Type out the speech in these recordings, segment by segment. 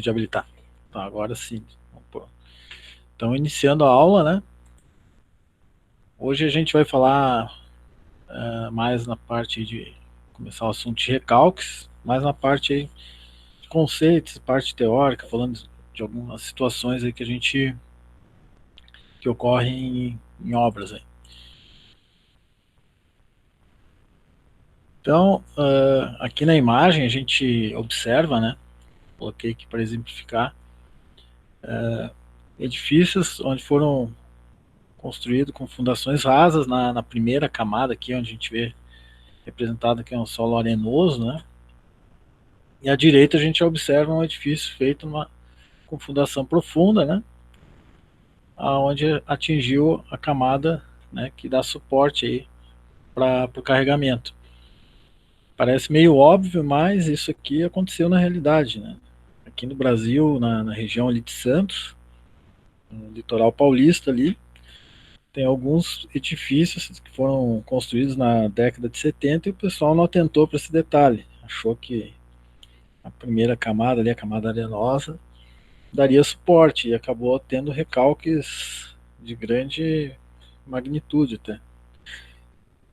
de habilitar. Tá, agora sim. Então, iniciando a aula, né? Hoje a gente vai falar mais na parte de começar o assunto de recalques, mais na parte aí de conceitos, parte teórica, falando de algumas situações aí que ocorrem em obras aí. Então, aqui na imagem a gente observa, né? Coloquei aqui para exemplificar edifícios onde foram construídos com fundações rasas na primeira camada aqui, onde a gente vê representado aqui um solo arenoso, né? E à direita a gente observa um edifício feito com fundação profunda, né? Onde atingiu a camada, né, que dá suporte aí para o carregamento. Parece meio óbvio, mas isso aqui aconteceu na realidade, né? Aqui no Brasil, na região ali de Santos, no litoral paulista ali, tem alguns edifícios que foram construídos na década de 70 e o pessoal não atentou para esse detalhe. Achou que a primeira camada ali, a camada arenosa, daria suporte e acabou tendo recalques de grande magnitude até.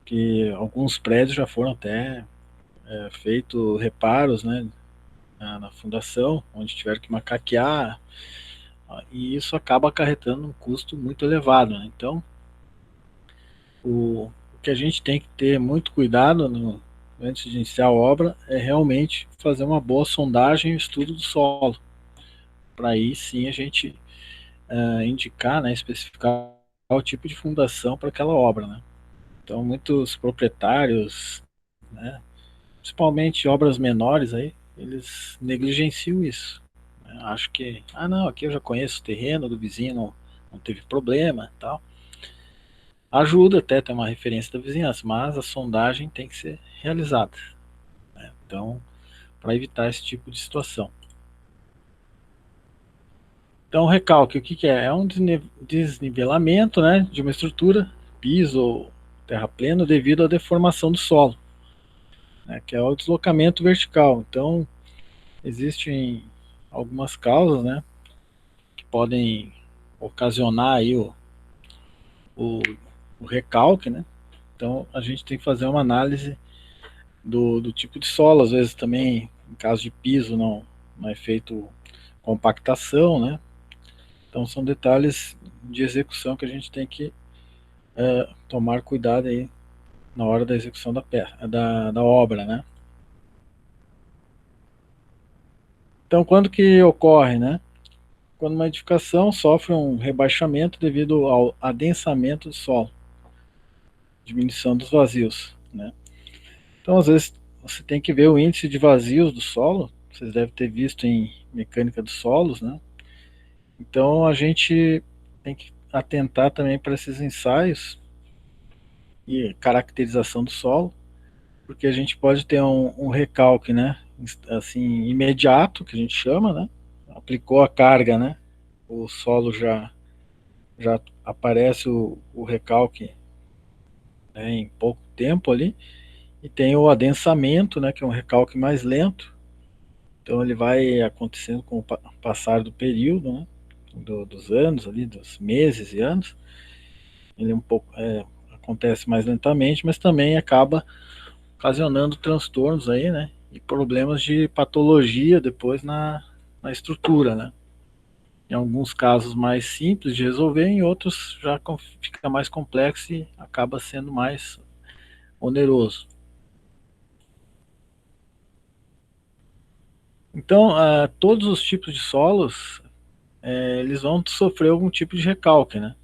Que alguns prédios já foram até feito reparos, né, na fundação, onde tiveram que macaquear, e isso acaba acarretando um custo muito elevado, né? Então, o que a gente tem que ter muito cuidado antes de iniciar a obra é realmente fazer uma boa sondagem e estudo do solo, para aí sim a gente indicar, né, especificar o tipo de fundação para aquela obra, né? Então, muitos proprietários, né, principalmente obras menores aí, eles negligenciam isso. Acho que, não, aqui eu já conheço o terreno do vizinho, não teve problema, tal. Ajuda até ter uma referência da vizinhança, mas a sondagem tem que ser realizada, né? Então, para evitar esse tipo de situação. Então, recalque, o que é? É um desnivelamento, né, de uma estrutura, piso ou terra plena, devido à deformação do solo, né, que é o deslocamento vertical. Então, existem algumas causas, né, que podem ocasionar aí o, o recalque, né? Então a gente tem que fazer uma análise do tipo de solo, às vezes também, em caso de piso, não é feito compactação, né? Então são detalhes de execução que a gente tem que tomar cuidado aí na hora da execução da obra, né? Então quando que ocorre, né? Quando uma edificação sofre um rebaixamento devido ao adensamento do solo, diminuição dos vazios, né? Então, às vezes, você tem que ver o índice de vazios do solo, vocês devem ter visto em mecânica dos solos, né? Então, a gente tem que atentar também para esses ensaios e caracterização do solo, porque a gente pode ter um recalque, né? Assim, imediato, que a gente chama, né? Aplicou a carga, né? O solo já aparece o recalque, né, em pouco tempo ali, e tem o adensamento, né? Que é um recalque mais lento. Então ele vai acontecendo com o passar do período, né, dos anos ali, dos meses e anos. Ele acontece mais lentamente, mas também acaba ocasionando transtornos aí, né, e problemas de patologia depois na estrutura, né. Em alguns casos mais simples de resolver, em outros já fica mais complexo e acaba sendo mais oneroso. Então, todos os tipos de solos, eles vão sofrer algum tipo de recalque, né?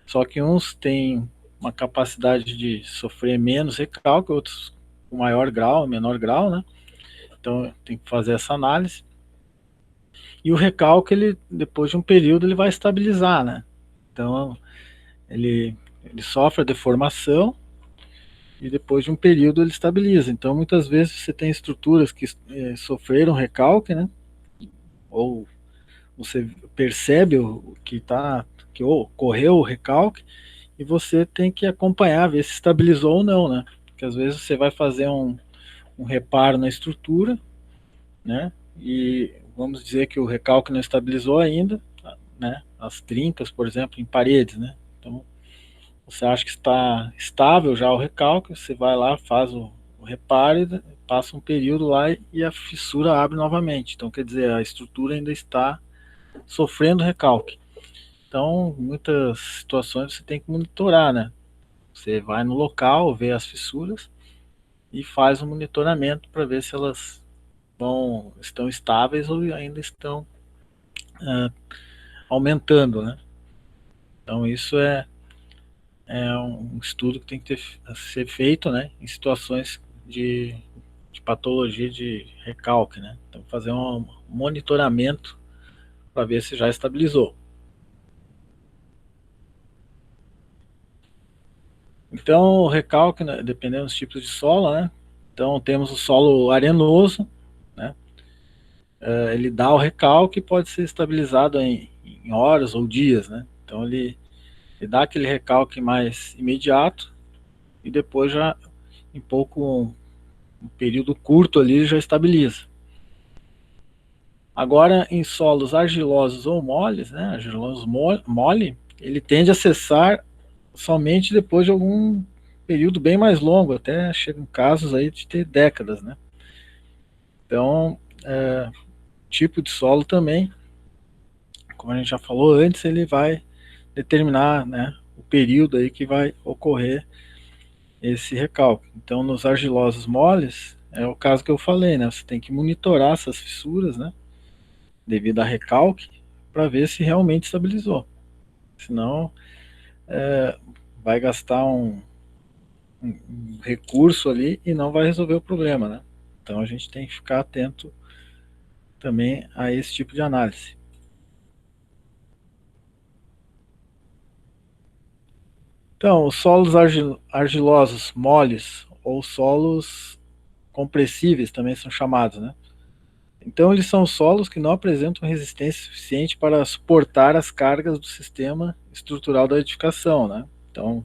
Só que uns têm uma capacidade de sofrer menos recalque, outros com maior grau, menor grau, né? Então tem que fazer essa análise. E o recalque, ele, depois de um período, ele vai estabilizar, né? Então ele sofre a deformação e depois de um período ele estabiliza. Então muitas vezes você tem estruturas que sofreram recalque, né? Ou você percebe que ocorreu o recalque e você tem que acompanhar, ver se estabilizou ou não, né? Porque às vezes você vai fazer um reparo na estrutura, né? E vamos dizer que o recalque não estabilizou ainda, né? As trincas, por exemplo, em paredes, né? Então, você acha que está estável já o recalque, você vai lá, faz o reparo, passa um período lá e a fissura abre novamente. Então, quer dizer, a estrutura ainda está sofrendo recalque. Então, em muitas situações você tem que monitorar, né? Você vai no local, vê as fissuras e faz um monitoramento para ver se elas estão estáveis ou ainda estão uh, aumentando, né? Então, isso é um estudo que tem que ser feito, né, em situações de patologia de recalque, né? Então, fazer um monitoramento para ver se já estabilizou. Então, o recalque, né, dependendo dos tipos de solo, né? Então, temos o solo arenoso, né? Ele dá o recalque e pode ser estabilizado em horas ou dias, né? Então, ele dá aquele recalque mais imediato e depois já em um período curto ali já estabiliza. Agora, em solos argilosos ou moles, né, argiloso mole, ele tende a cessar somente depois de algum período bem mais longo, até chegam casos aí de ter décadas, né? Então, tipo de solo também, como a gente já falou antes, ele vai determinar, né, o período aí que vai ocorrer esse recalque. Então, nos argilosos moles, é o caso que eu falei, né? Você tem que monitorar essas fissuras, né, devido a recalque, para ver se realmente estabilizou. Senão, vai gastar um recurso ali e não vai resolver o problema, né? Então a gente tem que ficar atento também a esse tipo de análise. Então, os solos argilosos moles ou solos compressíveis também são chamados, né? Então, eles são solos que não apresentam resistência suficiente para suportar as cargas do sistema estrutural da edificação, né? Então,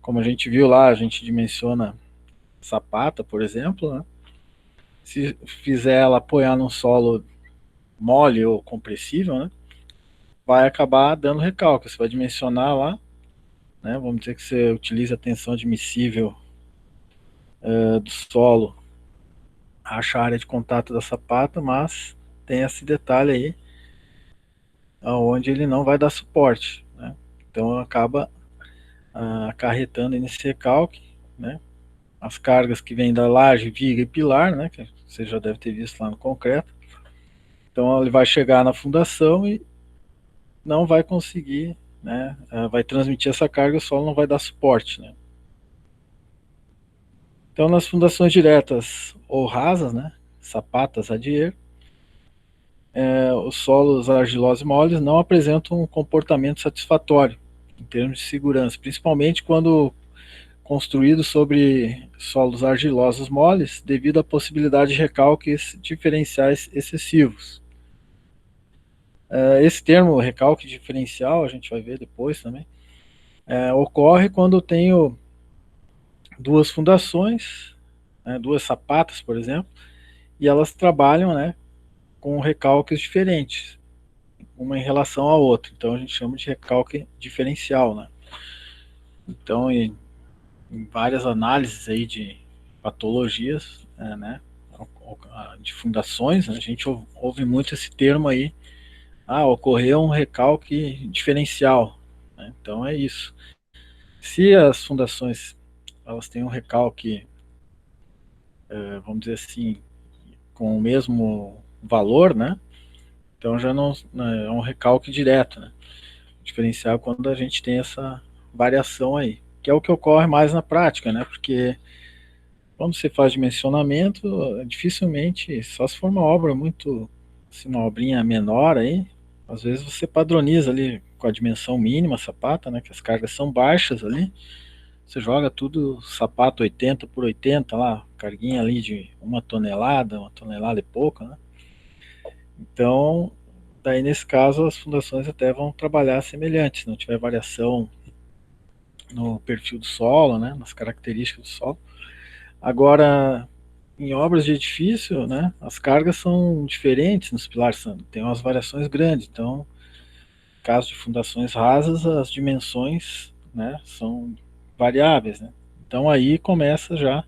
como a gente viu lá, a gente dimensiona sapata, por exemplo, né? Se fizer ela apoiar num solo mole ou compressível, né? Vai acabar dando recalque. Você vai dimensionar lá, né? Vamos dizer que você utiliza a tensão admissível do solo, acha a área de contato da sapata, mas tem esse detalhe aí, onde ele não vai dar suporte, né? Então acaba acarretando nesse recalque, né? As cargas que vêm da laje, viga e pilar, né? Que você já deve ter visto lá no concreto. Então ele vai chegar na fundação e não vai conseguir, né? Vai transmitir essa carga, o solo não vai dar suporte, né? Então, nas fundações diretas ou rasas, né, sapatas, radier, os solos argilosos moles não apresentam um comportamento satisfatório em termos de segurança, principalmente quando construídos sobre solos argilosos moles, devido à possibilidade de recalques diferenciais excessivos. Esse termo, recalque diferencial, a gente vai ver depois também, ocorre quando eu tenho duas fundações, né, duas sapatas, por exemplo, e elas trabalham, né, com recalques diferentes, uma em relação à outra. Então a gente chama de recalque diferencial, né? Então, em várias análises aí de patologias, né, de fundações, a gente ouve muito esse termo aí, ocorreu um recalque diferencial, né? Então é isso. Se as fundações elas têm um recalque, vamos dizer assim, com o mesmo valor, né? Então já não é um recalque direto, né? Diferencial quando a gente tem essa variação aí, que é o que ocorre mais na prática, né? Porque quando você faz dimensionamento, dificilmente, só se for uma obra muito, assim, uma obrinha menor aí, às vezes você padroniza ali com a dimensão mínima, sapata, né? Que as cargas são baixas ali, você joga tudo sapato 80 por 80 lá, carguinha ali de uma tonelada e pouco, né? Então, daí nesse caso as fundações até vão trabalhar semelhantes, se não tiver variação no perfil do solo, né, nas características do solo. Agora, em obras de edifício, né, as cargas são diferentes nos pilares, tem umas variações grandes. Então, no caso de fundações rasas, as dimensões, né, são variáveis, né? Então aí começa já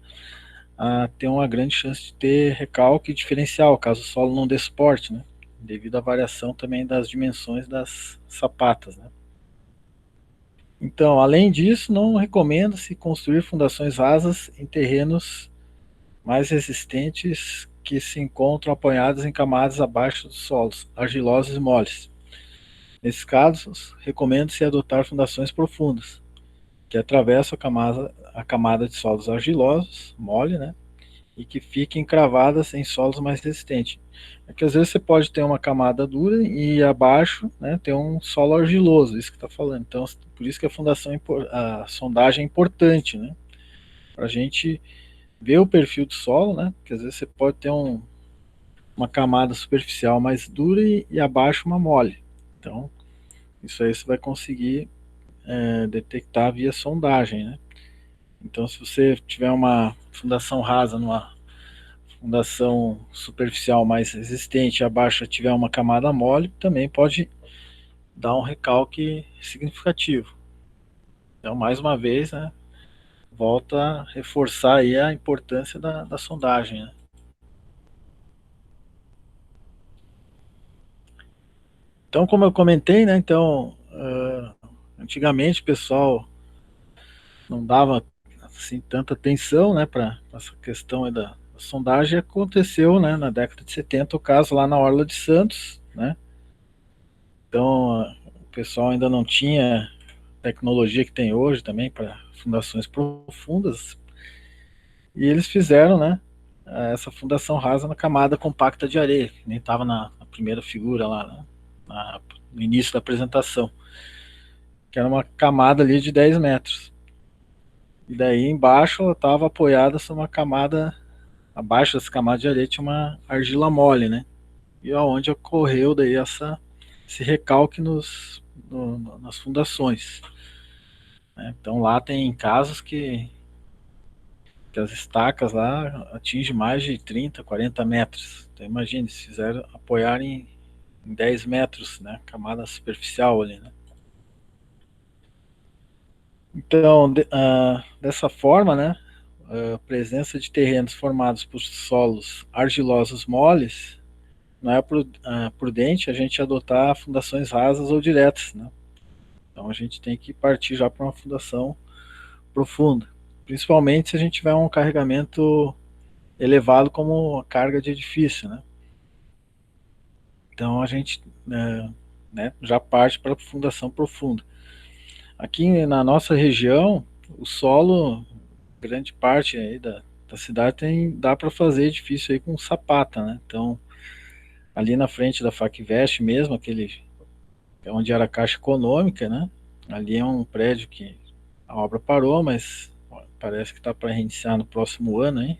a ter uma grande chance de ter recalque diferencial, caso o solo não dê suporte, né? Devido à variação também das dimensões das sapatas, né? Então, além disso, não recomenda-se construir fundações rasas em terrenos mais resistentes que se encontram apoiadas em camadas abaixo dos solos, argilosos e moles. Nesses casos, recomenda-se adotar fundações profundas, que atravessam a camada de solos argilosos, mole, né? E que fiquem cravadas em solos mais resistentes. É que às vezes você pode ter uma camada dura e abaixo, né, ter um solo argiloso, isso que está falando. Então, por isso que a fundação, a sondagem é importante, né? Para a gente ver o perfil do solo, né? Porque às vezes você pode ter uma camada superficial mais dura e abaixo uma mole. Então, isso aí você vai conseguir detectar via sondagem, né? Então, se você tiver uma fundação rasa numa fundação superficial mais resistente e abaixo tiver uma camada mole, também pode dar um recalque significativo. Então, mais uma vez, né, volta a reforçar aí a importância da sondagem, né? Então, como eu comentei, né, então, antigamente o pessoal não dava assim tanta atenção, né, para essa questão aí da sondagem. Aconteceu, né, na década de 70 o caso lá na Orla de Santos, né? Então, o pessoal ainda não tinha tecnologia que tem hoje também para fundações profundas, e eles fizeram, né, essa fundação rasa na camada compacta de areia, que nem estava na primeira figura lá, né, no início da apresentação, que era uma camada ali de 10 metros. E daí embaixo ela estava apoiada sobre uma camada, abaixo dessa camada de areia tinha uma argila mole, né? E aonde ocorreu daí esse recalque nas fundações, né? Então lá tem casos que as estacas lá atingem mais de 30, 40 metros. Então imagine, se fizeram apoiar em 10 metros, né? Camada superficial ali, né? Então, dessa forma, né? A presença de terrenos formados por solos argilosos moles, não é prudente a gente adotar fundações rasas ou diretas, né? Então a gente tem que partir já para uma fundação profunda, principalmente se a gente tiver um carregamento elevado como a carga de edifício, né? Então a gente né, já parte para a fundação profunda. Aqui na nossa região, o solo, grande parte aí da cidade dá para fazer edifício aí com sapata, né? Então ali na frente da Facvest mesmo, aquele onde era a Caixa Econômica, né? Ali é um prédio que a obra parou, mas parece que está para reiniciar no próximo ano, hein?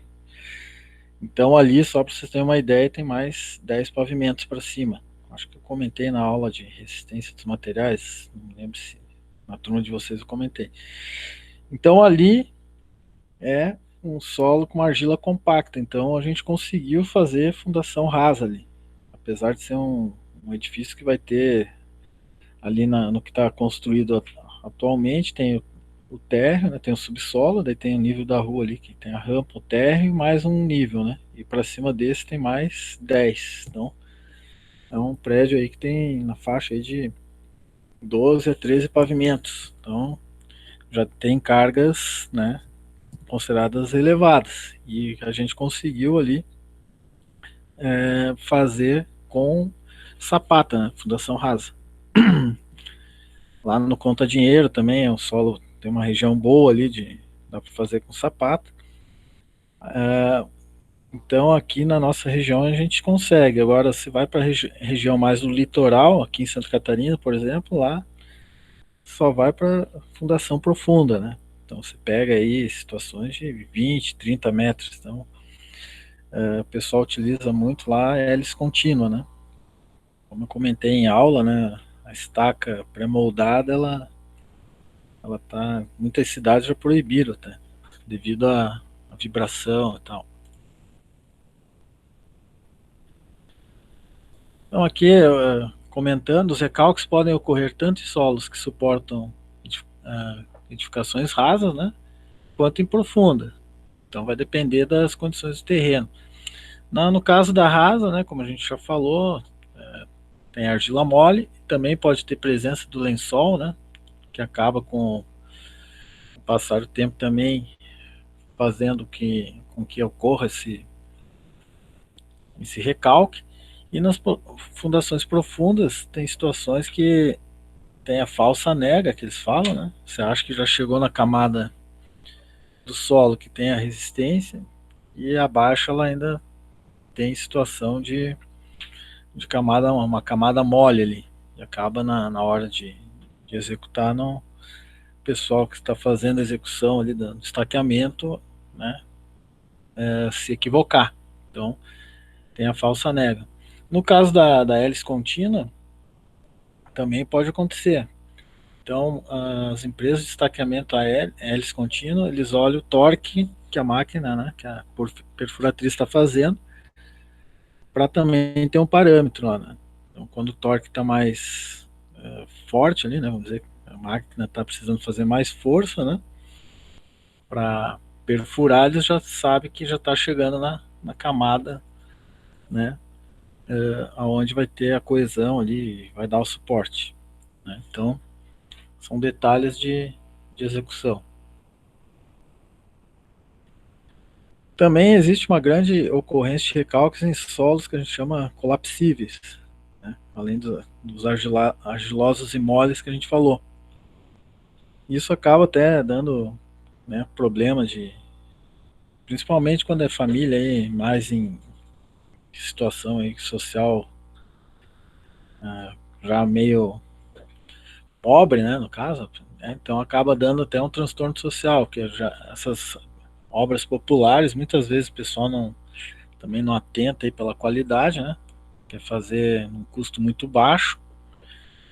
Então ali, só para vocês terem uma ideia, tem mais 10 pavimentos para cima. Acho que eu comentei na aula de resistência dos materiais, não me lembro se na turma de vocês eu comentei. Então ali é um solo com uma argila compacta, então a gente conseguiu fazer fundação rasa ali. Apesar de ser um edifício que vai ter ali no que está construído atualmente, tem o térreo, né, tem o subsolo, daí tem o nível da rua ali, que tem a rampa, o térreo, mais um nível, né? E para cima desse tem mais 10. Então, é um prédio aí que tem na faixa aí de 12 a 13 pavimentos. Então, já tem cargas, né, consideradas elevadas. E a gente conseguiu ali fazer com sapata, né, fundação rasa. Lá no Conta Dinheiro também é um solo, tem uma região boa ali dá para fazer com sapata. Então aqui na nossa região a gente consegue. Agora se vai para a região mais do litoral, aqui em Santa Catarina, por exemplo, lá só vai para fundação profunda, né? Então você pega aí situações de 20, 30 metros. Então o pessoal utiliza muito lá hélice contínua, né? Como eu comentei em aula, né? A estaca pré-moldada, ela tá, muitas cidades já proibiram até, devido à vibração e tal. Então, aqui, comentando, os recalques podem ocorrer tanto em solos que suportam edificações rasas, né, quanto em profunda. Então, vai depender das condições do terreno. No caso da rasa, né, como a gente já falou, tem argila mole, também pode ter presença do lençol, né, que acaba com o passar do tempo também fazendo com que ocorra esse recalque. E nas fundações profundas tem situações que tem a falsa nega, que eles falam, né? Você acha que já chegou na camada do solo que tem a resistência e abaixo ela ainda tem situação de camada, uma camada mole ali. E acaba na hora de executar, não, o pessoal que está fazendo a execução ali do estaqueamento, né, se equivocar. Então, tem a falsa nega. No caso da hélice contínua, também pode acontecer. Então, as empresas de estaqueamento a hélice contínua, eles olham o torque que a máquina, né, que a perfuratriz está fazendo, para também ter um parâmetro lá, né? Então, quando o torque está mais forte ali, né, vamos dizer, a máquina está precisando fazer mais força, né, para perfurar, eles já sabem que já está chegando na camada, né, aonde vai ter a coesão ali, vai dar o suporte, né? Então, são detalhes de execução. Também existe uma grande ocorrência de recalques em solos que a gente chama colapsíveis, né? Além dos argilosos e moles que a gente falou. Isso acaba até dando, né, problema principalmente quando é família aí, mais em situação aí social já meio pobre, né, no caso, né? Então acaba dando até um transtorno social, que já essas obras populares, muitas vezes o pessoal também não atenta aí pela qualidade, né? Quer fazer um custo muito baixo,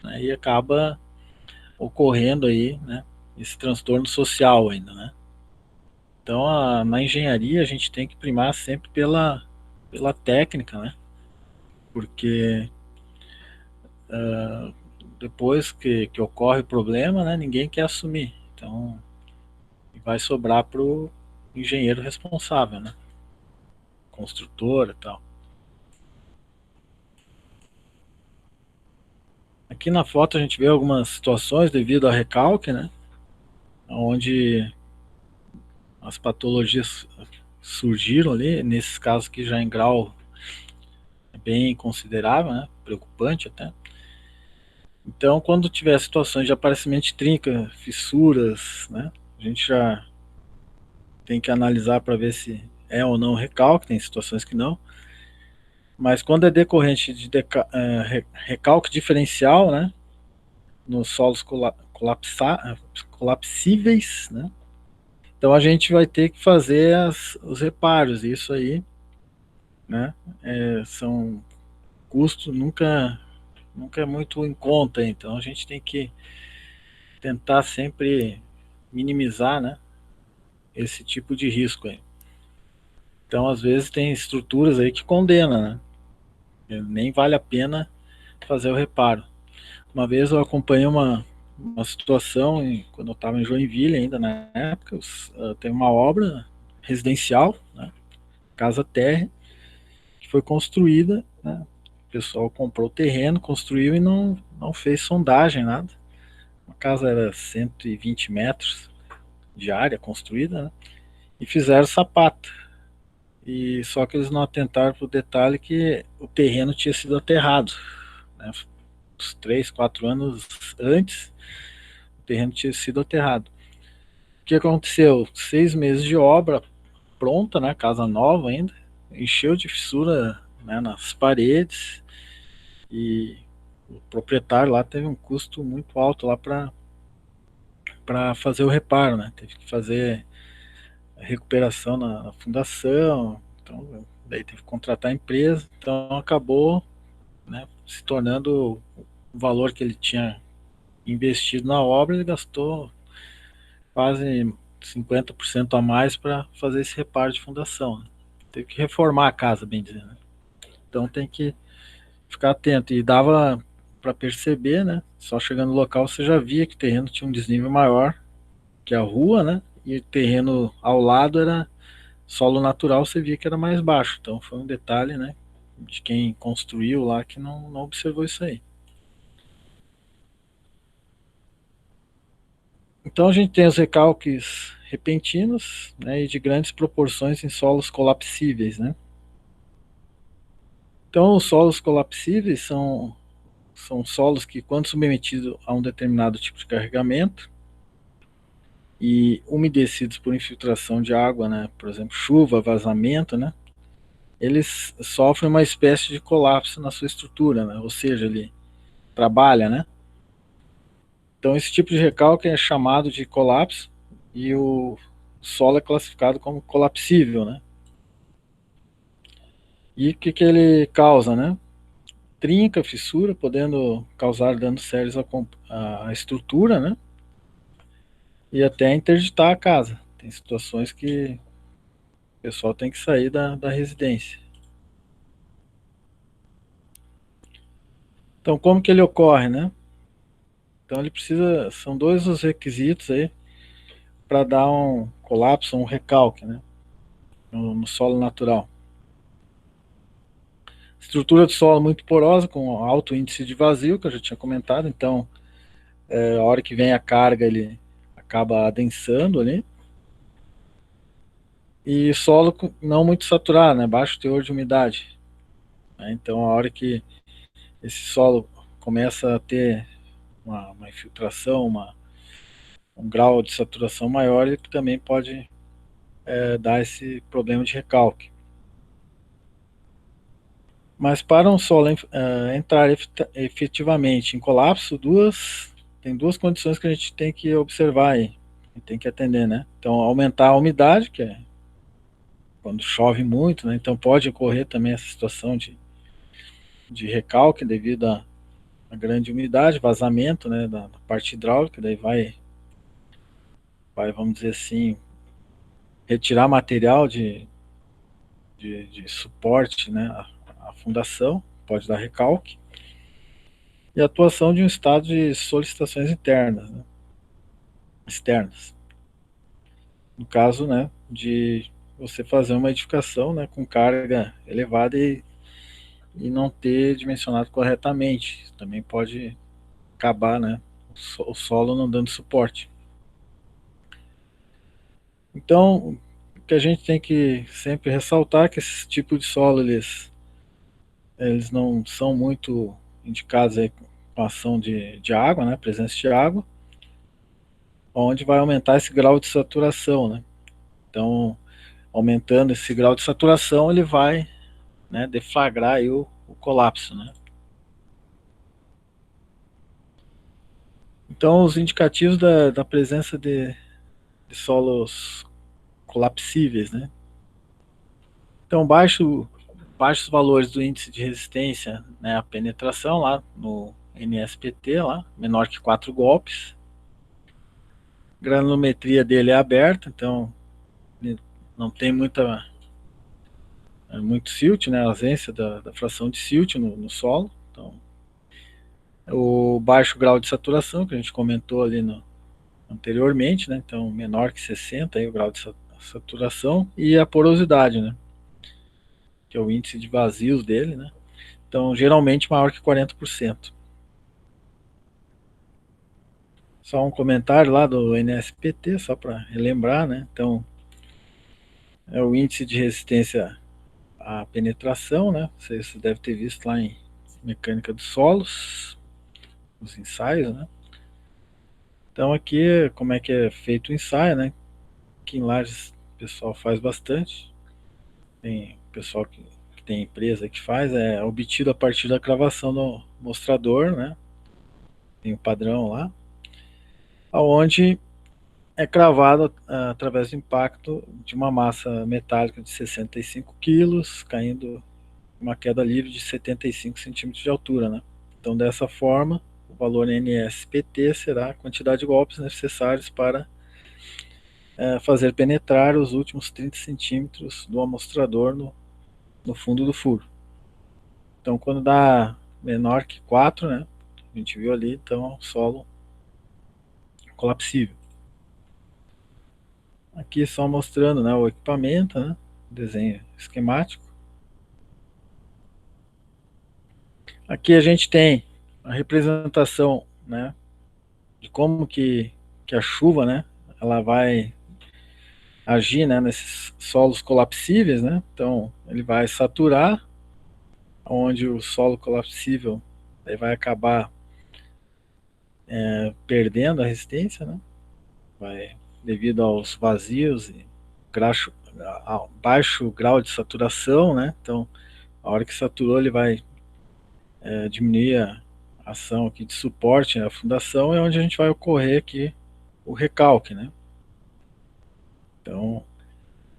né? E acaba ocorrendo aí, né, esse transtorno social ainda, né? Então, na engenharia a gente tem que primar sempre pela técnica, né? Porque depois que ocorre o problema, né, ninguém quer assumir. Então, vai sobrar para o engenheiro responsável, né? Construtor e tal. Aqui na foto a gente vê algumas situações devido a recalque, né? Onde as patologias surgiram ali, nesses casos que já em grau bem considerável, né? Preocupante até. Então, quando tiver situações de aparecimento de trinca, fissuras, né? A gente já tem que analisar para ver se é ou não recalque, tem situações que não. Mas quando é decorrente de recalque diferencial, né? Nos solos colapsíveis, né? Então a gente vai ter que fazer os reparos. Isso aí, né? São custos nunca é muito em conta. Então a gente tem que tentar sempre minimizar, né, esse tipo de risco aí. Então às vezes tem estruturas aí que condenam, né? Nem vale a pena fazer o reparo. Uma vez eu acompanhei uma situação quando eu estava em Joinville ainda na época, tem uma obra residencial, né, casa térrea, que foi construída, né, o pessoal comprou o terreno, construiu e não fez sondagem, nada. A casa era 120 metros de área construída, né, e fizeram sapato. E só que eles não atentaram para o detalhe que o terreno tinha sido aterrado, né, uns 3, 4 anos antes, o terreno tinha sido aterrado. O que aconteceu? 6 meses de obra pronta, né, casa nova ainda, encheu de fissura, né, nas paredes, e o proprietário lá teve um custo muito alto lá para fazer o reparo, né? Teve que fazer a recuperação na fundação, então daí teve que contratar a empresa, então acabou, né, se tornando o valor que ele tinha investido na obra, ele gastou quase 50% a mais para fazer esse reparo de fundação, né? Teve que reformar a casa, bem dizendo. Então tem que ficar atento. E dava para perceber, né? Só chegando no local você já via que o terreno tinha um desnível maior que a rua, né? E o terreno ao lado era solo natural, você via que era mais baixo. Então foi um detalhe, né? De quem construiu lá que não observou isso aí. Então a gente tem os recalques repentinos, né, e de grandes proporções em solos colapsíveis, né? Então os solos colapsíveis são solos que, quando submetidos a um determinado tipo de carregamento e umedecidos por infiltração de água, né, por exemplo, chuva, vazamento, né, eles sofrem uma espécie de colapso na sua estrutura, né, ou seja, ele trabalha, né. Então esse tipo de recalque é chamado de colapso e o solo é classificado como colapsível, né. E o que ele causa, né? Trinca, fissura, podendo causar danos sérios à estrutura, né? E até interditar a casa. Tem situações que o pessoal tem que sair da residência. Então, como que ele ocorre, né? Então, ele precisa, são dois os requisitos aí para dar um colapso, um recalque, né? No solo natural. Estrutura do solo muito porosa, com alto índice de vazio, que eu já tinha comentado. Então, a hora que vem a carga, ele acaba adensando ali. E solo não muito saturado, né? Baixo teor de umidade. Né? Então, a hora que esse solo começa a ter uma infiltração, um grau de saturação maior, ele também pode dar esse problema de recalque. Mas para um solo entrar efetivamente em colapso, tem duas condições que a gente tem que observar aí, tem que atender, né? Então, aumentar a umidade, que é quando chove muito, né? Então pode ocorrer também essa situação de recalque devido a grande umidade, vazamento, né, da parte hidráulica, daí vai, vamos dizer assim, retirar material de suporte, né, à fundação, pode dar recalque, e a atuação de um estado de solicitações internas, né, externas. No caso, né, de você fazer uma edificação, né, com carga elevada e não ter dimensionado corretamente, também pode acabar, né, o solo não dando suporte. Então, o que a gente tem que sempre ressaltar é que esse tipo de solo, eles não são muito indicados aí com ação de água, né, presença de água, onde vai aumentar esse grau de saturação, né. Então, aumentando esse grau de saturação, ele vai, né, deflagrar aí o colapso, né. Então, os indicativos da presença de solos colapsíveis, né. Então, baixos valores do índice de resistência, né, à penetração lá no NSPT, lá, menor que 4 golpes. A granulometria dele é aberta, então não tem muito silt, né, ausência da fração de silt no solo. Então, o baixo grau de saturação, que a gente comentou ali anteriormente, né, então menor que 60 aí, o grau de saturação, e a porosidade, né, que é o índice de vazios dele, né. Então, geralmente maior que 40%. Só um comentário lá do NSPT, só para relembrar, né? Então, é o índice de resistência à penetração, né? Você deve ter visto lá em mecânica dos solos, os ensaios, né? Então, aqui, como é que é feito o ensaio, né? Aqui em Lages o pessoal faz bastante. Tem pessoal que tem empresa que faz, é obtido a partir da cravação no mostrador, né? Tem o padrão lá, aonde é cravado através do impacto de uma massa metálica de 65 quilos, caindo uma queda livre de 75 centímetros de altura, né? Então, dessa forma, o valor NSPT será a quantidade de golpes necessários para fazer penetrar os últimos 30 centímetros do amostrador no fundo do furo. Então, quando dá menor que 4, né? A gente viu ali, então, solo colapsível. Aqui só mostrando, né, o equipamento, né? Desenho esquemático. Aqui a gente tem a representação, né, de como que a chuva, né, ela vai agir, né, nesses solos colapsíveis, né? Então ele vai saturar, onde o solo colapsível ele vai acabar perdendo a resistência, né? Vai devido aos vazios e graxo, a baixo grau de saturação, né? Então a hora que saturou ele vai diminuir a ação aqui de suporte na fundação, é onde a gente vai ocorrer aqui o recalque, né? Então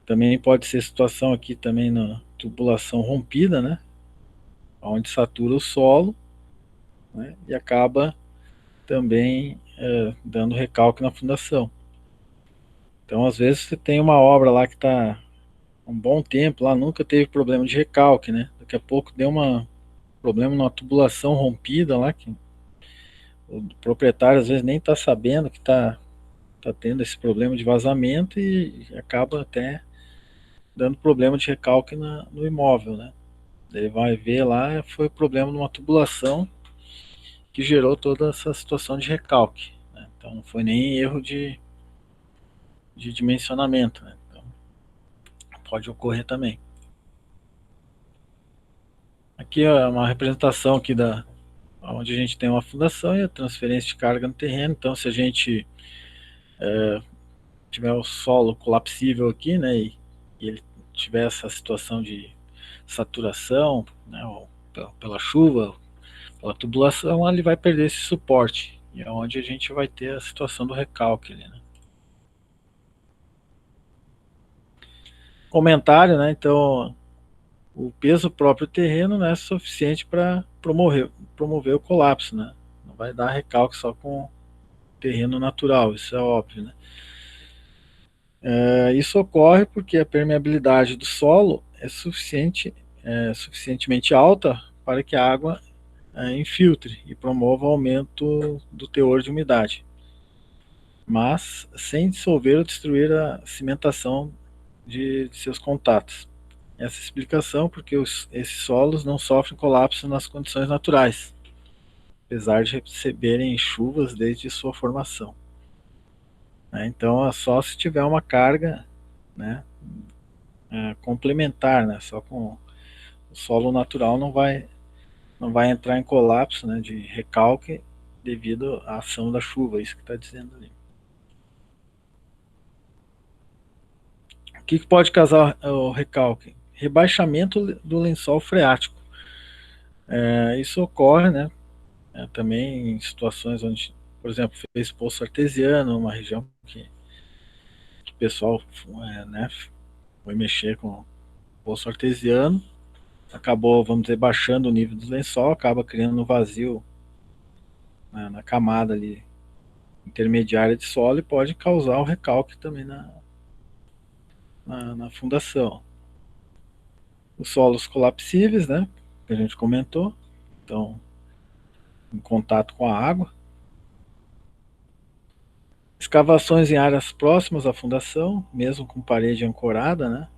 também pode ser situação aqui também na tubulação rompida, né? Onde satura o solo, né? E acaba também dando recalque na fundação. Então, às vezes, você tem uma obra lá que está um bom tempo, lá nunca teve problema de recalque, né? Daqui a pouco deu um problema numa tubulação rompida lá, que o proprietário às vezes nem está sabendo que tá tendo esse problema de vazamento e acaba até dando problema de recalque no imóvel, né? Ele vai ver lá, foi problema numa tubulação que gerou toda essa situação de recalque, né? Então não foi nem erro de dimensionamento, né? Então, pode ocorrer também. Aqui é uma representação aqui da onde a gente tem uma fundação e a transferência de carga no terreno. Então, se a gente tiver o solo colapsível aqui, né, e ele tiver essa situação de saturação, né, ou pela chuva, pela tubulação, ele vai perder esse suporte. E é onde a gente vai ter a situação do recalque ali, né? Comentário, né? Então, o peso próprio do terreno não é suficiente para promover o colapso, né? Não vai dar recalque só com terreno natural, isso é óbvio, né? Isso ocorre porque a permeabilidade do solo suficientemente alta para que a água infiltre e promova o aumento do teor de umidade, mas sem dissolver ou destruir a cimentação de seus contatos. Essa explicação porque esses solos não sofrem colapso nas condições naturais, apesar de receberem chuvas desde sua formação, né? Então é só se tiver uma carga, né, complementar, né? Só com o solo natural não vai entrar em colapso, né, de recalque devido à ação da chuva, isso que está dizendo ali. O que pode causar o recalque? Rebaixamento do lençol freático. Isso ocorre, né, também em situações onde, por exemplo, fez poço artesiano, uma região que o pessoal né, foi mexer com poço artesiano, acabou, vamos dizer, baixando o nível do lençol, acaba criando um vazio na camada ali intermediária de solo e pode causar o recalque também na fundação. Os solos colapsíveis, né, que a gente comentou, então em contato com a água. Escavações em áreas próximas à fundação, mesmo com parede ancorada, né,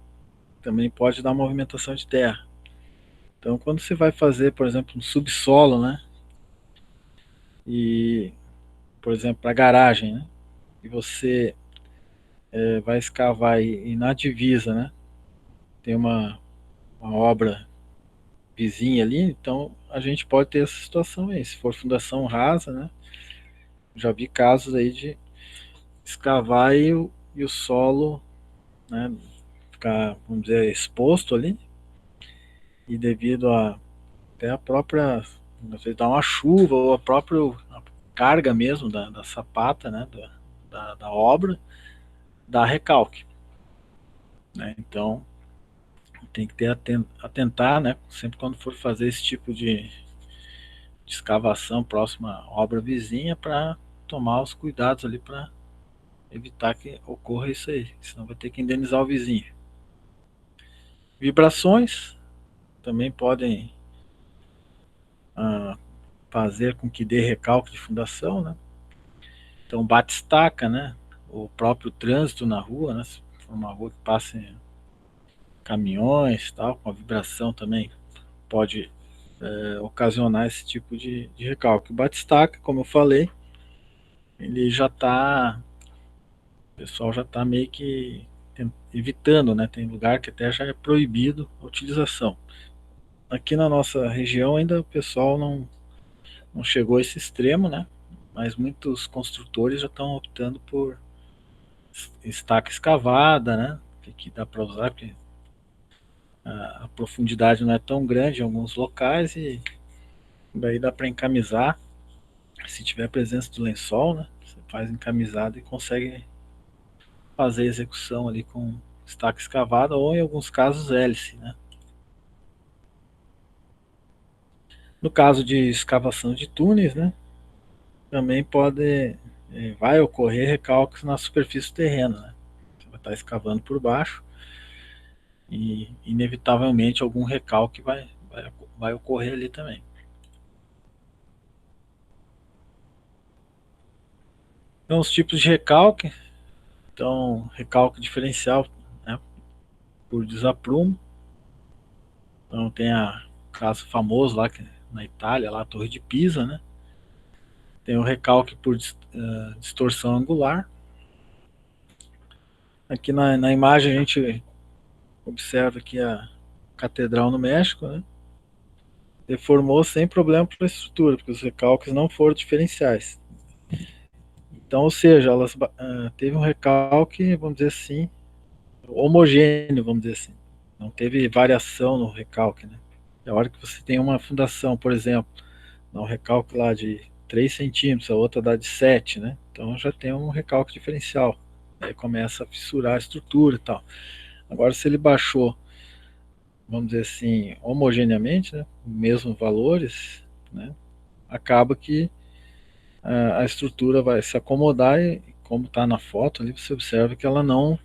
também pode dar movimentação de terra. Então, quando você vai fazer, por exemplo, um subsolo, né, e, por exemplo, para garagem, né, e você vai escavar e na divisa, né, tem uma obra vizinha ali, então a gente pode ter essa situação aí. Se for fundação rasa, né, já vi casos aí de escavar e o solo, né, ficar, vamos dizer, exposto ali, e devido até a própria, às vezes dá uma chuva, ou a carga mesmo da sapata, né, da obra, dá recalque, né? Então tem que atentar, né, sempre quando for fazer esse tipo de escavação próxima à obra vizinha, para tomar os cuidados ali para evitar que ocorra isso aí, senão vai ter que indenizar o vizinho. Vibrações também podem fazer com que dê recalque de fundação, né? Então bate-estaca, né? O próprio trânsito na rua, né? Se for uma rua que passa caminhões, tal, com a vibração também pode ocasionar esse tipo de recalque. O bate-estaca, como eu falei, ele já está, o pessoal já está meio que evitando, né? Tem lugar que até já é proibido a utilização. Aqui na nossa região ainda o pessoal não chegou a esse extremo, né? Mas muitos construtores já estão optando por estaca escavada, né? Que dá para usar, porque a profundidade não é tão grande em alguns locais e daí dá para encamisar. Se tiver presença do lençol, né? Você faz encamisado e consegue fazer a execução ali com estaca escavada ou em alguns casos hélice, né? No caso de escavação de túneis, né? Também vai ocorrer recalques na superfície do terreno, né? Você vai estar escavando por baixo e inevitavelmente algum recalque vai ocorrer ali também. Então, os tipos de recalque, então, recalque diferencial, né, por desaprumo. Então, tem o caso famoso lá na Itália, lá a Torre de Pisa, né? Tem o recalque por distorção angular. Aqui na imagem a gente observa aqui a Catedral no México, né? Deformou sem problema para a estrutura, porque os recalques não foram diferenciais. Então, ou seja, elas teve um recalque, vamos dizer assim, homogêneo, vamos dizer assim. Não teve variação no recalque, né? A hora que você tem uma fundação, por exemplo, dá um recalque lá de 3 centímetros, a outra dá de 7, né? Então já tem um recalque diferencial. Aí começa a fissurar a estrutura e tal. Agora, se ele baixou, vamos dizer assim, homogeneamente, né? Mesmos valores, né? Acaba que a estrutura vai se acomodar e, como está na foto ali, você observa que ela não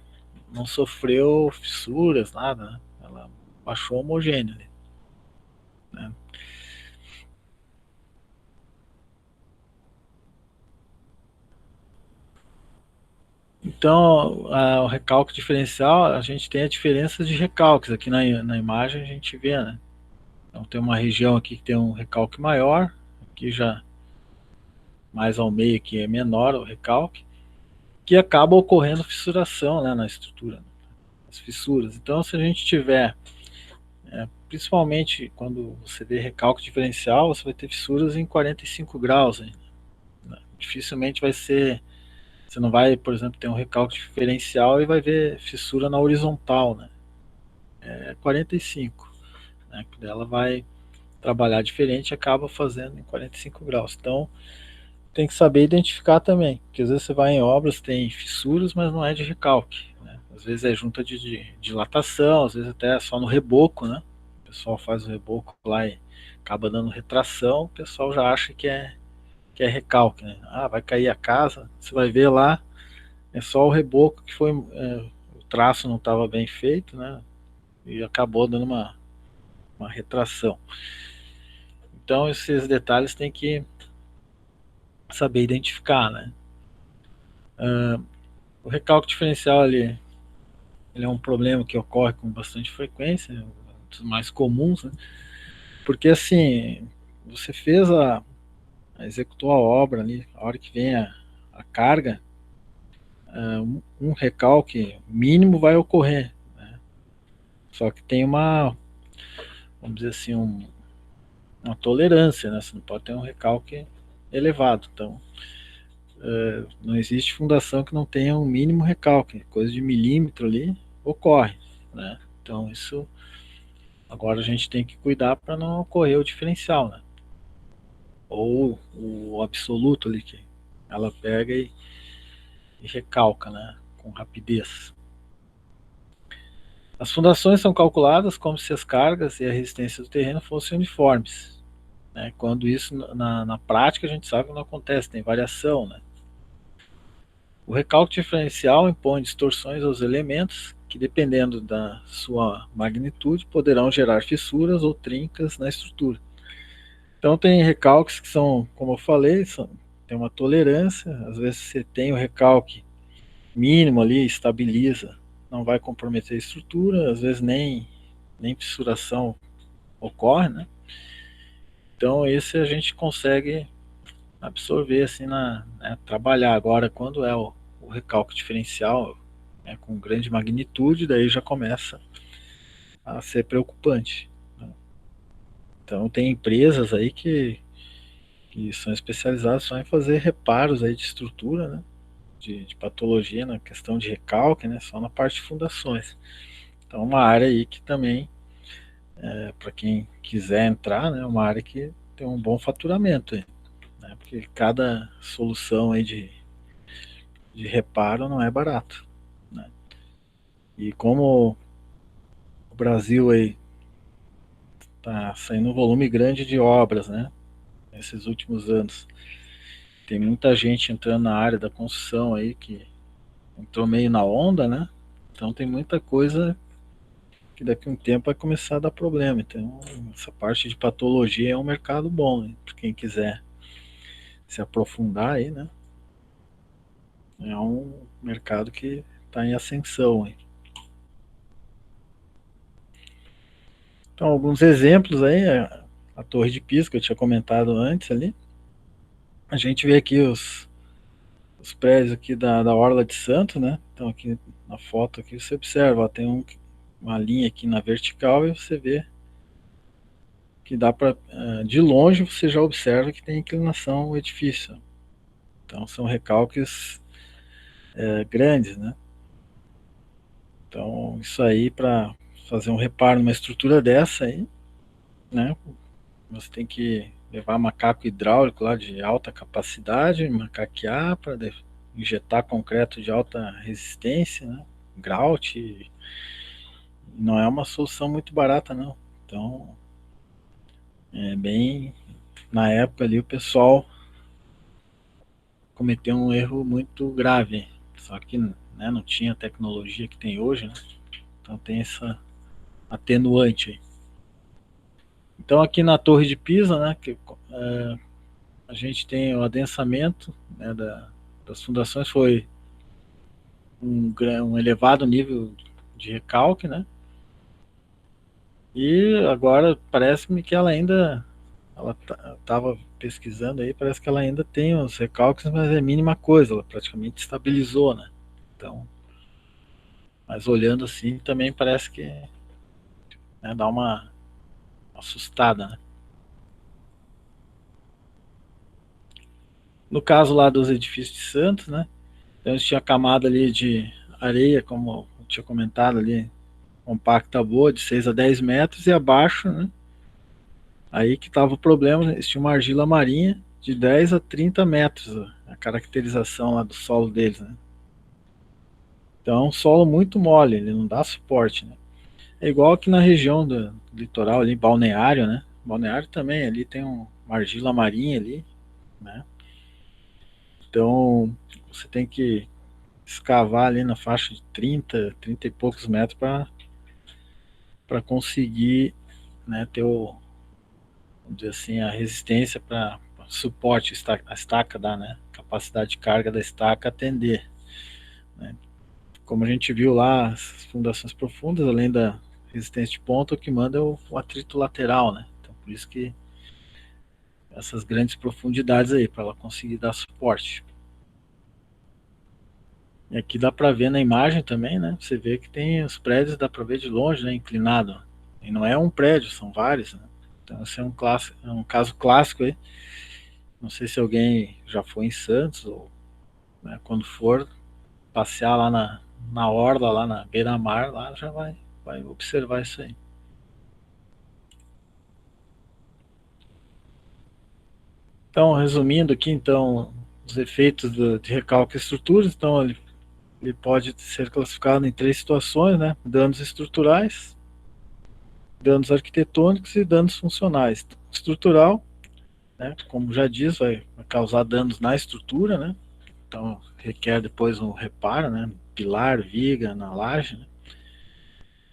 sofreu fissuras, nada, né? Ela baixou homogênea ali, né? Então, o recalque diferencial, a gente tem a diferença de recalques. Aqui na imagem a gente vê, né? Então tem uma região aqui que tem um recalque maior, aqui já mais ao meio que é menor o recalque, que acaba ocorrendo fissuração, né, na estrutura, as fissuras. Então, se a gente tiver, principalmente quando você vê recalque diferencial, você vai ter fissuras em 45 graus ainda, né? Dificilmente vai ser. Você não vai, por exemplo, ter um recalque diferencial e vai ver fissura na horizontal, né? É 45, né? Ela vai trabalhar diferente e acaba fazendo em 45 graus. Então, tem que saber identificar também, porque às vezes você vai em obras, tem fissuras, mas não é de recalque, né? Às vezes é junta de dilatação, às vezes até só no reboco, né? O pessoal faz o reboco lá e acaba dando retração, o pessoal já acha que é recalque, né? Ah, vai cair a casa, você vai ver lá, é só o reboco que foi, o traço não estava bem feito, né? E acabou dando uma retração. Então esses detalhes tem que saber identificar, né? O recalque diferencial ele é um problema que ocorre com bastante frequência, um dos mais comuns, né? Porque assim, você executou a obra ali, a hora que vem a carga, um recalque mínimo vai ocorrer, né? Só que tem vamos dizer assim, uma tolerância, né? Você não pode ter um recalque elevado. Então, não existe fundação que não tenha um mínimo recalque, coisa de milímetro ali ocorre, né? Então, isso agora a gente tem que cuidar para não ocorrer o diferencial, né? Ou o absoluto ali que ela pega e recalca, né? Com rapidez. As fundações são calculadas como se as cargas e a resistência do terreno fossem uniformes, né? Quando isso na prática a gente sabe que não acontece, tem variação, né? O recalque diferencial impõe distorções aos elementos que, dependendo da sua magnitude, poderão gerar fissuras ou trincas na estrutura. Então tem recalques que são, como eu falei, tem uma tolerância, às vezes você tem o recalque mínimo ali, estabiliza, não vai comprometer a estrutura, às vezes nem fissuração ocorre, né? Então esse a gente consegue absorver assim né, trabalhar. Agora quando é o recalque diferencial, com grande magnitude, daí já começa a ser preocupante, né? Então tem empresas aí que são especializadas só em fazer reparos aí de estrutura, né? De patologia na questão de recalque, né? Só na parte de fundações. Então uma área aí que também, para quem quiser entrar, né? Uma área que tem um bom faturamento aí, né? Porque cada solução aí de reparo não é barato, né? E como o Brasil aí tá saindo um volume grande de obras, né? Nesses últimos anos, tem muita gente entrando na área da construção aí que entrou meio na onda, né? Então tem muita coisa que daqui a um tempo vai começar a dar problema. Então essa parte de patologia é um mercado bom, né? Para quem quiser se aprofundar aí, né? É um mercado que está em ascensão aí. Então alguns exemplos aí, a Torre de Pisa que eu tinha comentado antes ali. A gente vê aqui os prédios aqui da Orla de Santos, né? Então aqui na foto aqui você observa, ó, tem uma linha aqui na vertical e você vê que dá para, de longe você já observa que tem inclinação o edifício. Então são recalques grandes, né? Então isso aí para fazer um reparo numa estrutura dessa aí, né? Você tem que levar macaco hidráulico lá de alta capacidade, macaquear para injetar concreto de alta resistência, né? Grout, não é uma solução muito barata não. Então é bem, na época ali o pessoal cometeu um erro muito grave, só que, né, não tinha a tecnologia que tem hoje, né? Então tem essa atenuante aí. Então aqui na Torre de Pisa, né, que, a gente tem o adensamento, né, das fundações, foi um elevado nível de recalque, né? E agora parece-me que ela ainda, ela estava pesquisando aí, parece que ela ainda tem os recalques, mas é mínima coisa, ela praticamente estabilizou, né? Então, mas olhando assim também parece que, né, dá uma assustada, né? No caso lá dos edifícios de Santos, né? Então eles tinham a camada ali de areia, como eu tinha comentado ali, compacta boa, de 6 a 10 metros, e abaixo, né? Aí que estava o problema, eles tinham uma argila marinha de 10 a 30 metros, a caracterização lá do solo deles, né? Então é um solo muito mole, ele não dá suporte, né? É igual aqui na região do litoral, ali, Balneário, né? Balneário também, ali tem uma argila marinha ali, né? Então você tem que escavar ali na faixa de 30 e poucos metros para conseguir, né, ter vamos dizer assim, a resistência para suporte, a estaca dá, né? Capacidade de carga da estaca atender, né? Como a gente viu lá, as fundações profundas, além da resistência de ponta, o que manda é o atrito lateral, né? Então por isso que essas grandes profundidades aí, para ela conseguir dar suporte. E aqui dá para ver na imagem também, né? Você vê que tem os prédios, dá para ver de longe, né? Inclinado. E não é um prédio, são vários, né? Então esse é um caso clássico aí. Não sei se alguém já foi em Santos ou, né, quando for passear lá na orla, lá na beira-mar, lá já vai observar isso aí. Então, resumindo aqui, então, os efeitos de recalque de estruturas, então ele pode ser classificado em três situações, né? Danos estruturais, danos arquitetônicos e danos funcionais. Estrutural, né, como já diz, vai causar danos na estrutura, né? Então requer depois um reparo, né? Pilar, viga na laje, né?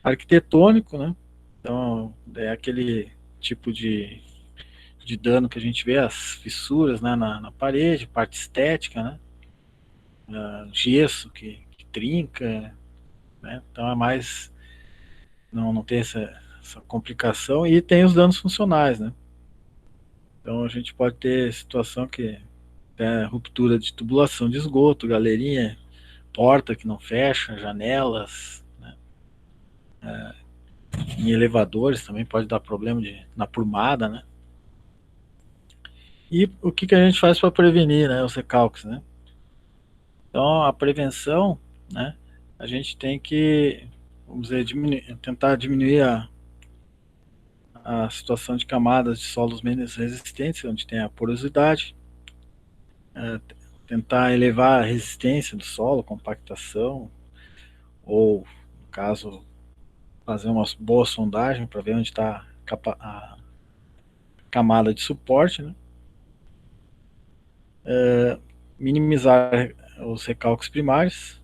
Arquitetônico, né? Então é aquele tipo de de dano que a gente vê, as fissuras, né, na parede, parte estética, né, gesso que trinca, né, então é mais, não tem essa complicação, e tem os danos funcionais, né, então a gente pode ter situação que é ruptura de tubulação de esgoto, galerinha, porta que não fecha, janelas, né, em elevadores também pode dar problema na prumada, né. E o que a gente faz para prevenir, né, os recalques, né? Então, a prevenção, né, a gente tem que, vamos dizer, tentar diminuir a situação de camadas de solos menos resistentes, onde tem a porosidade, é, tentar elevar a resistência do solo, compactação, ou, no caso, fazer uma boa sondagem para ver onde está a camada de suporte, né? Minimizar os recalques primários,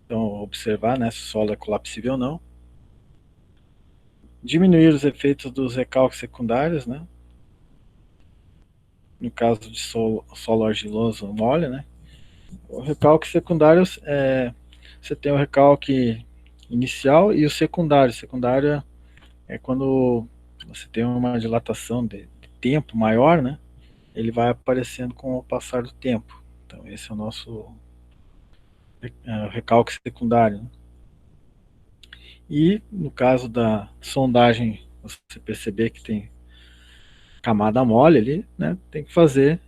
então observar, né, se o solo é colapsível ou não. Diminuir os efeitos dos recalques secundários, né? No caso de solo argiloso mole, né? O recalque secundário você tem o recalque inicial e o secundário. O secundário é quando você tem uma dilatação de tempo maior, né? Ele vai aparecendo com o passar do tempo. Então esse é o nosso recalque secundário, né? E no caso da sondagem, você perceber que tem camada mole ali, né? Tem que fazer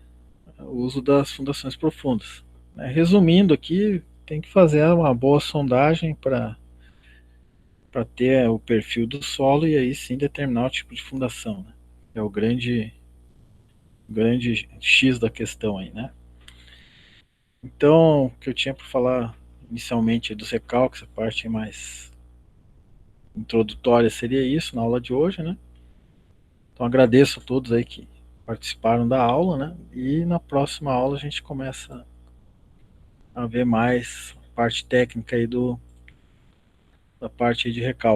o uso das fundações profundas. Resumindo aqui, tem que fazer uma boa sondagem para ter o perfil do solo e aí sim determinar o tipo de fundação, né? É o grande X da questão aí, né? Então, o que eu tinha para falar inicialmente dos recalques, a parte mais introdutória seria isso na aula de hoje, né? Então agradeço a todos aí que participaram da aula, né? E na próxima aula a gente começa a ver mais parte técnica aí da parte de recalque.